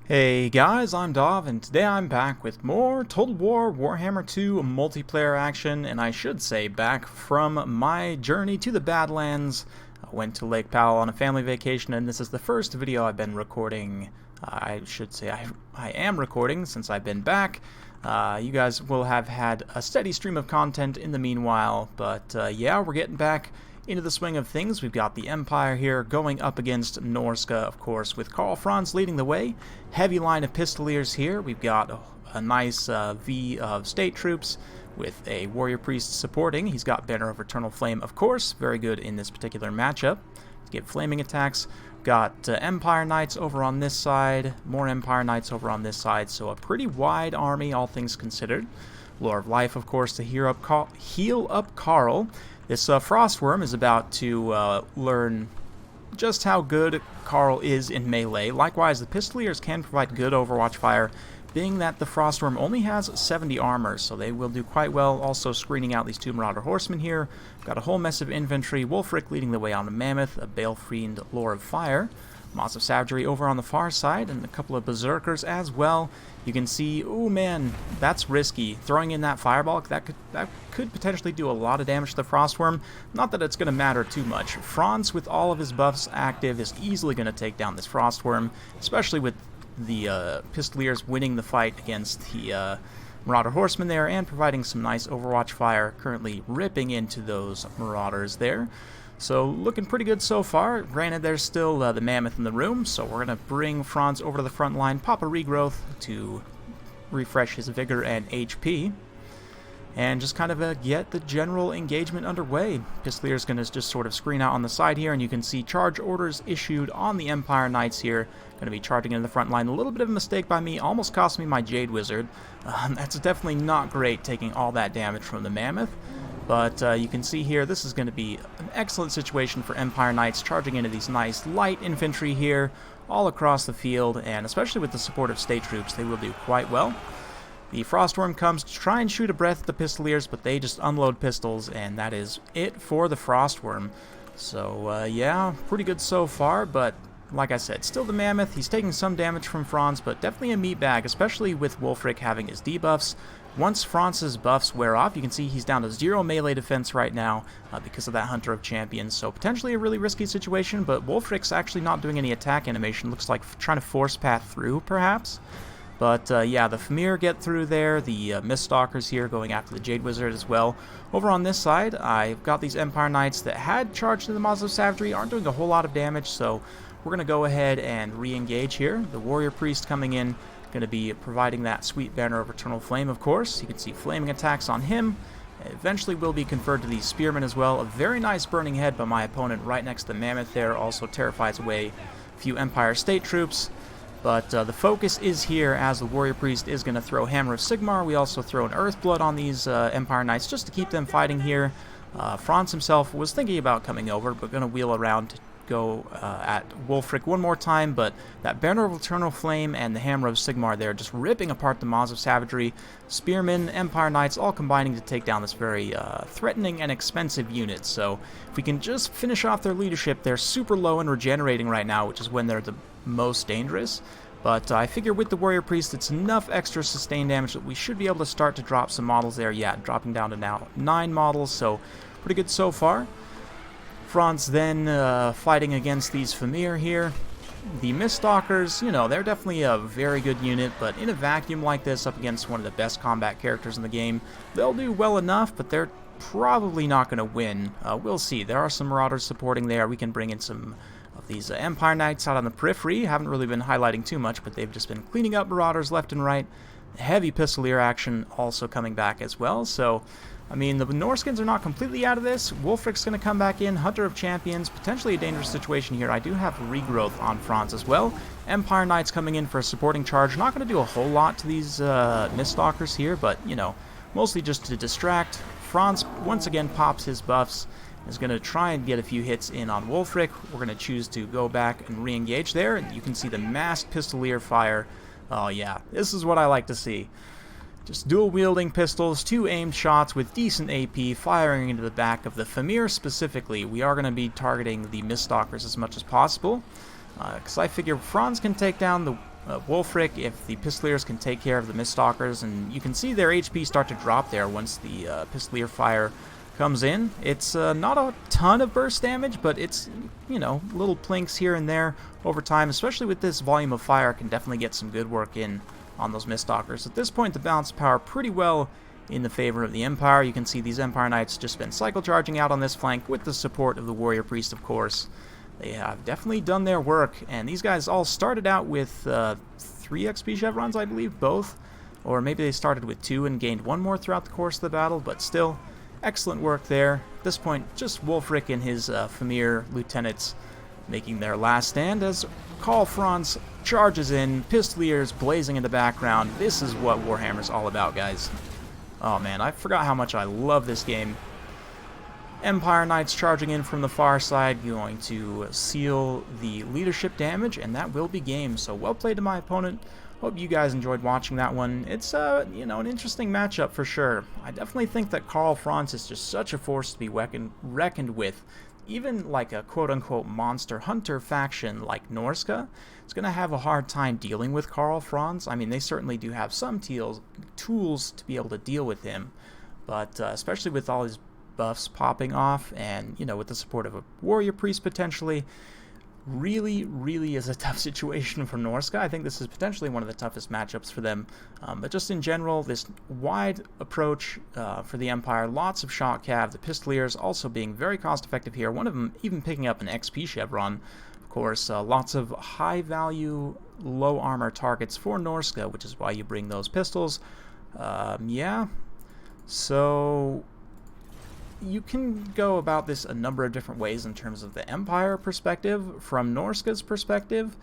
Hey guys, I'm Dov, and today I'm back with more Total War Warhammer 2 multiplayer action, and I should say back from my journey to the Badlands. I went to Lake Powell on a family vacation, and this is the first video I've been recording. I should say I am recording since I've been back. You guys will have had a steady stream of content in the meanwhile, but yeah, we're getting back into the swing of things. We've got the Empire here going up against Norsca, of course, with Karl Franz leading the way. Heavy line of Pistoliers here. We've got a nice V of state troops with a warrior priest supporting. He's got Banner of Eternal Flame, of course, very good in this particular matchup to get flaming attacks. Got Empire Knights over on this side, more Empire Knights over on this side, so a pretty wide army, all things considered. Lore of Life, of course, to heal up Karl. This Frostworm is about to learn just how good Karl is in melee. Likewise, the Pistoliers can provide good Overwatch fire, being that the Frostworm only has 70 armor, so they will do quite well. Also screening out these two Marauder Horsemen here. Got a whole mess of infantry. Wulfric leading the way on a Mammoth, a Balefiend Lore of Fire. Moss of Savagery over on the far side, and a couple of Berserkers as well. You can see, oh man, that's risky. Throwing in that Fireball, that could potentially do a lot of damage to the Frostworm. Not that it's going to matter too much. Franz, with all of his buffs active, is easily going to take down this Frostworm, especially with the Pistoliers winning the fight against the Marauder Horsemen there, and providing some nice Overwatch fire, currently ripping into those Marauders there. So looking pretty good so far. Granted, there's still the Mammoth in the room, so we're going to bring Franz over to the front line, pop a regrowth to refresh his vigor and HP, and just kind of get the general engagement underway. Pistolier's going to just sort of screen out on the side here, and you can see charge orders issued on the Empire Knights here. Going to be charging into the front line. A little bit of a mistake by me, almost cost me my Jade Wizard. That's definitely not great, taking all that damage from the Mammoth. But you can see here, this is going to be an excellent situation for Empire Knights, charging into these nice light infantry here all across the field, and especially with the support of state troops, they will do quite well. The Frostworm comes to try and shoot a breath at the Pistoliers, but they just unload pistols, and that is it for the Frostworm. So yeah, pretty good so far, but like I said, still the Mammoth. He's taking some damage from Franz, but definitely a meat bag, especially with Wulfric having his debuffs. Once Franz's buffs wear off, you can see he's down to 0 melee defense right now because of that Hunter of Champions. So potentially a really risky situation, but Wulfric's actually not doing any attack animation. Looks like trying to force path through, perhaps. But yeah, the Famir get through there, the Miststalkers here going after the Jade Wizard as well. Over on this side, I've got these Empire Knights that had charged into the Moss of Savagery, aren't doing a whole lot of damage, so we're going to go ahead and re-engage here. The Warrior Priest coming in, going to be providing that sweet Banner of Eternal Flame, of course. You can see flaming attacks on him. Eventually will be conferred to the Spearmen as well. A very nice burning head by my opponent right next to the Mammoth there. Also terrifies away a few Empire State troops. But the focus is here, as the Warrior Priest is going to throw Hammer of Sigmar. We also throw an Earthblood on these Empire Knights just to keep them fighting here. Franz himself was thinking about coming over, but going to wheel around to go at Wulfric one more time, but that Banner of Eternal Flame and the Hammer of Sigmar there just ripping apart the Moss of Savagery. Spearmen, Empire Knights, all combining to take down this very threatening and expensive unit. So if we can just finish off their leadership, they're super low and regenerating right now, which is when they're the most dangerous. But I figure with the Warrior Priest, it's enough extra sustained damage that we should be able to start to drop some models there. Yeah, dropping down to now 9 models, so pretty good so far. Franz then fighting against these Famir here. The Miststalkers, you know, they're definitely a very good unit, but in a vacuum like this, up against one of the best combat characters in the game, they'll do well enough, but they're probably not going to win. We'll see. There are some Marauders supporting there. We can bring in some of these Empire Knights out on the periphery. Haven't really been highlighting too much, but they've just been cleaning up Marauders left and right. Heavy Pistolier action also coming back as well, so I mean, the Norskins are not completely out of this. Wulfric's going to come back in. Hunter of Champions, potentially a dangerous situation here. I do have regrowth on Franz as well. Empire Knights coming in for a supporting charge. Not going to do a whole lot to these Miststalkers here, but, you know, mostly just to distract. Franz once again pops his buffs. Is going to try and get a few hits in on Wulfric. We're going to choose to go back and re-engage there. And you can see the massed Pistolier fire. Oh yeah, this is what I like to see. Just dual-wielding pistols, 2 aimed shots with decent AP, firing into the back of the Famir specifically. We are going to be targeting the Miststalkers as much as possible, because I figure Franz can take down the Wulfric if the Pistoliers can take care of the Miststalkers, and you can see their HP start to drop there once the Pistolier fire comes in. It's not a ton of burst damage, but it's, you know, little plinks here and there over time, especially with this volume of fire, can definitely get some good work in on those Miststalkers. At this point, the balance of power pretty well in the favor of the Empire. You can see these Empire Knights just been cycle charging out on this flank with the support of the Warrior Priest, of course. They have definitely done their work, and these guys all started out with 3 XP chevrons, I believe, both. Or maybe they started with 2 and gained 1 more throughout the course of the battle, but still, excellent work there. At this point, just Wulfric and his Famir lieutenants making their last stand as Karl Franz charges in, Pistoliers blazing in the background. This is what Warhammer's all about, guys. Oh man, I forgot how much I love this game. Empire Knights charging in from the far side, going to seal the leadership damage, and that will be game. So well played to my opponent. Hope you guys enjoyed watching that one. It's, you know, an interesting matchup for sure. I definitely think that Karl Franz is just such a force to be reckoned with. Even like a quote-unquote monster hunter faction like Norsca is going to have a hard time dealing with Karl Franz. I mean, they certainly do have some tools to be able to deal with him, but especially with all his buffs popping off and, you know, with the support of a Warrior Priest potentially, really is a tough situation for Norsca. I think this is potentially one of the toughest matchups for them. But just in general, this wide approach for the Empire, lots of shot cav, the Pistoliers also being very cost effective here, one of them even picking up an XP chevron. Of course, lots of high value, low armor targets for Norsca, which is why you bring those pistols. Yeah, so you can go about this a number of different ways in terms of the Empire perspective. From Norsca's perspective,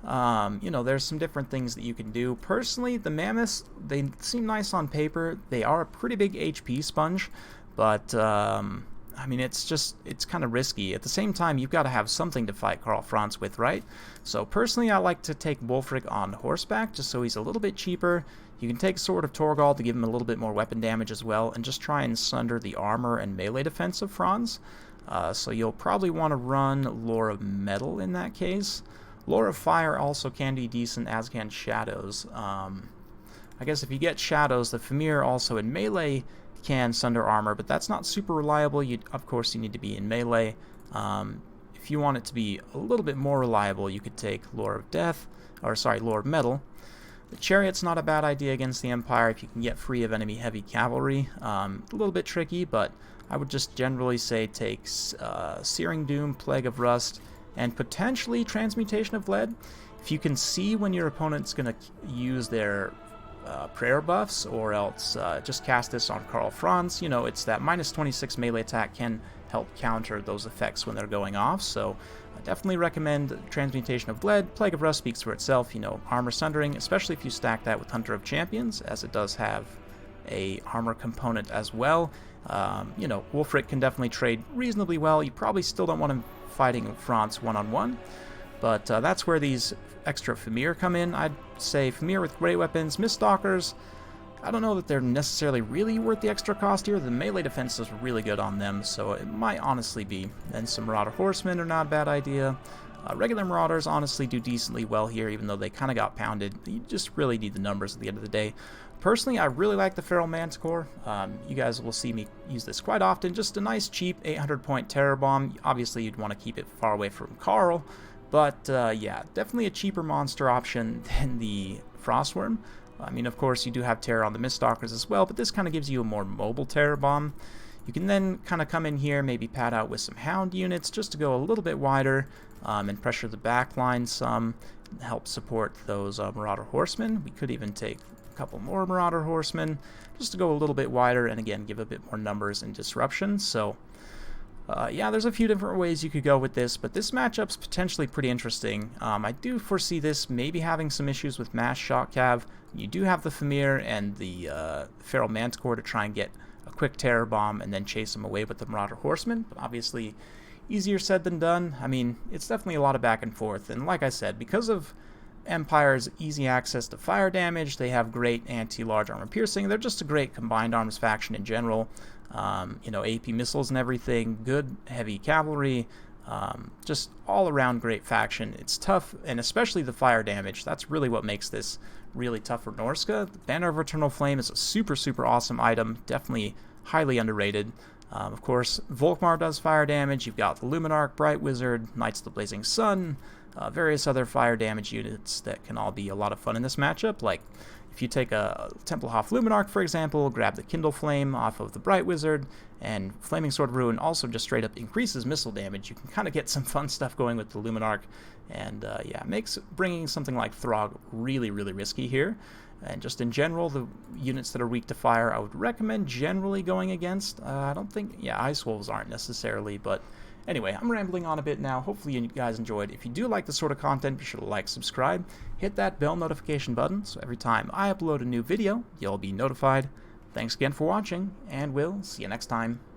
you know, there's some different things that you can do. Personally, the Mammoths, they seem nice on paper. They are a pretty big HP sponge, but I mean, it's kind of risky. At the same time, you've got to have something to fight Karl Franz with, right? So personally, I like to take Wulfric on horseback, just so he's a little bit cheaper. You can take Sword of Torgal to give him a little bit more weapon damage as well, and just try and sunder the armor and melee defense of Franz. So you'll probably want to run Lore of Metal in that case. Lore of Fire also can be decent, as can Shadows. I guess if you get Shadows, the Famir also in melee can sunder armor, but that's not super reliable. Of course, you need to be in melee. If you want it to be a little bit more reliable, you could take Lore of Death, or sorry, Lore of Metal. The Chariot's not a bad idea against the Empire if you can get free of enemy heavy cavalry. A little bit tricky, but I would just generally say take Searing Doom, Plague of Rust, and potentially Transmutation of Lead. If you can see when your opponent's going to use their prayer buffs, or else just cast this on Karl Franz. You know, it's that minus 26 melee attack can help counter those effects when they're going off, so I definitely recommend Transmutation of Lead. Plague of Rust speaks for itself, you know, armor sundering, especially if you stack that with Hunter of Champions, as it does have a armor component as well. You know, Wulfric can definitely trade reasonably well. You probably still don't want him fighting Franz one-on-one, but that's where these extra Famir come in. I'd say Famir with great weapons, Miststalkers, I don't know that they're necessarily really worth the extra cost here. The melee defense is really good on them, so it might honestly be. Then some Marauder Horsemen are not a bad idea. Regular Marauders honestly do decently well here, even though they kind of got pounded. You just really need the numbers at the end of the day. Personally, I really like the Feral Manticore. You guys will see me use this quite often. Just a nice, cheap 800-point Terror Bomb. Obviously, you'd want to keep it far away from Karl, but yeah, definitely a cheaper monster option than the Frostworm. I mean, of course, you do have Terror on the Miststalkers as well, but this kind of gives you a more mobile Terror Bomb. You can then kind of come in here, maybe pad out with some Hound units just to go a little bit wider and pressure the back line some, help support those Marauder Horsemen. We could even take a couple more Marauder Horsemen just to go a little bit wider and, again, give a bit more numbers and disruption. So, yeah, there's a few different ways you could go with this, but this matchup's potentially pretty interesting. I do foresee this maybe having some issues with mass shot cav. You do have the Famir and the Feral Manticore to try and get a quick Terror Bomb and then chase them away with the Marauder Horsemen, but obviously easier said than done. I mean, it's definitely a lot of back and forth, and like I said, because of Empire's easy access to fire damage, they have great anti-large armor piercing. They're just a great combined arms faction in general. You know, AP missiles and everything, good heavy cavalry, Just all around great faction. It's tough, and especially the fire damage. That's really what makes this really tough for Norsca. The Banner of Eternal Flame is a super, super awesome item. Definitely highly underrated. Of course, Volkmar does fire damage. You've got the Luminarch, Bright Wizard, Knights of the Blazing Sun, various other fire damage units that can all be a lot of fun in this matchup. Like, if you take a Templehof Luminarch, for example, grab the Kindle Flame off of the Bright Wizard, and Flaming Sword Ruin also just straight up increases missile damage. You can kind of get some fun stuff going with the Luminarch, and yeah, makes bringing something like Throg really, really risky here. And just in general, the units that are weak to fire, I would recommend generally going against. I don't think, yeah, Ice Wolves aren't necessarily, but anyway, I'm rambling on a bit now. Hopefully you guys enjoyed. If you do like this sort of content, be sure to like, subscribe, hit that bell notification button, so every time I upload a new video, you'll be notified. Thanks again for watching, and we'll see you next time.